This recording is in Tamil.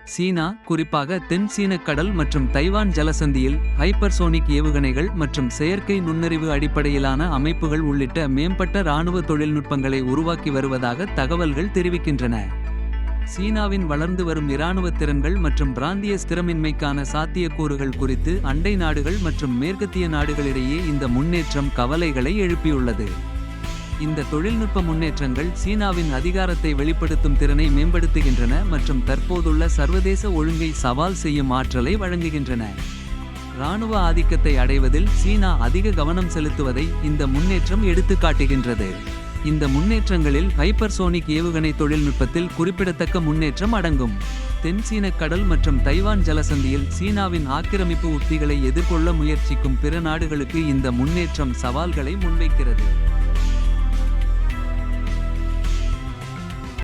சீனா, குறிப்பாக தென் சீனக் கடல் மற்றும் தைவான் ஜலசந்தியில் ஹைப்பர்சோனிக் ஏவுகணைகள் மற்றும் செயற்கை நுண்ணறிவு அடிப்படையிலான அமைப்புகள் உள்ளிட்ட மேம்பட்ட இராணுவ தொழில்நுட்பங்களை உருவாக்கி வருவதாக தகவல்கள் தெரிவிக்கின்றன. சீனாவின் வளர்ந்து வரும் இராணுவ திறன்கள் மற்றும் பிராந்திய ஸ்திரமின்மைக்கான சாத்தியக்கூறுகள் குறித்து அண்டை நாடுகள் மற்றும் மேற்கத்திய நாடுகளிடையே இந்த முன்னேற்றம் கவலைகளை எழுப்பியுள்ளது. இந்த தொழில்நுட்ப முன்னேற்றங்கள் சீனாவின் அதிகாரத்தை வெளிப்படுத்தும் திறனை மேம்படுத்துகின்றன மற்றும் தற்போதுள்ள சர்வதேச ஒழுங்கை சவால் செய்யும் ஆற்றலை வழங்குகின்றன. இராணுவ ஆதிக்கத்தை அடைவதில் சீனா அதிக கவனம் செலுத்துவதை இந்த முன்னேற்றம் எடுத்துக்காட்டுகின்றது. இந்த முன்னேற்றங்களில் ஹைப்பர்சோனிக் ஏவுகணை தொழில்நுட்பத்தில் குறிப்பிடத்தக்க முன்னேற்றம் அடங்கும். தென் சீனக் கடல் மற்றும் தைவான் ஜலசந்தியில் சீனாவின் ஆக்கிரமிப்பு உத்திகளை எதிர்கொள்ள முயற்சிக்கும் பிற நாடுகளுக்கு இந்த முன்னேற்றம் சவால்களை முன்வைக்கிறது.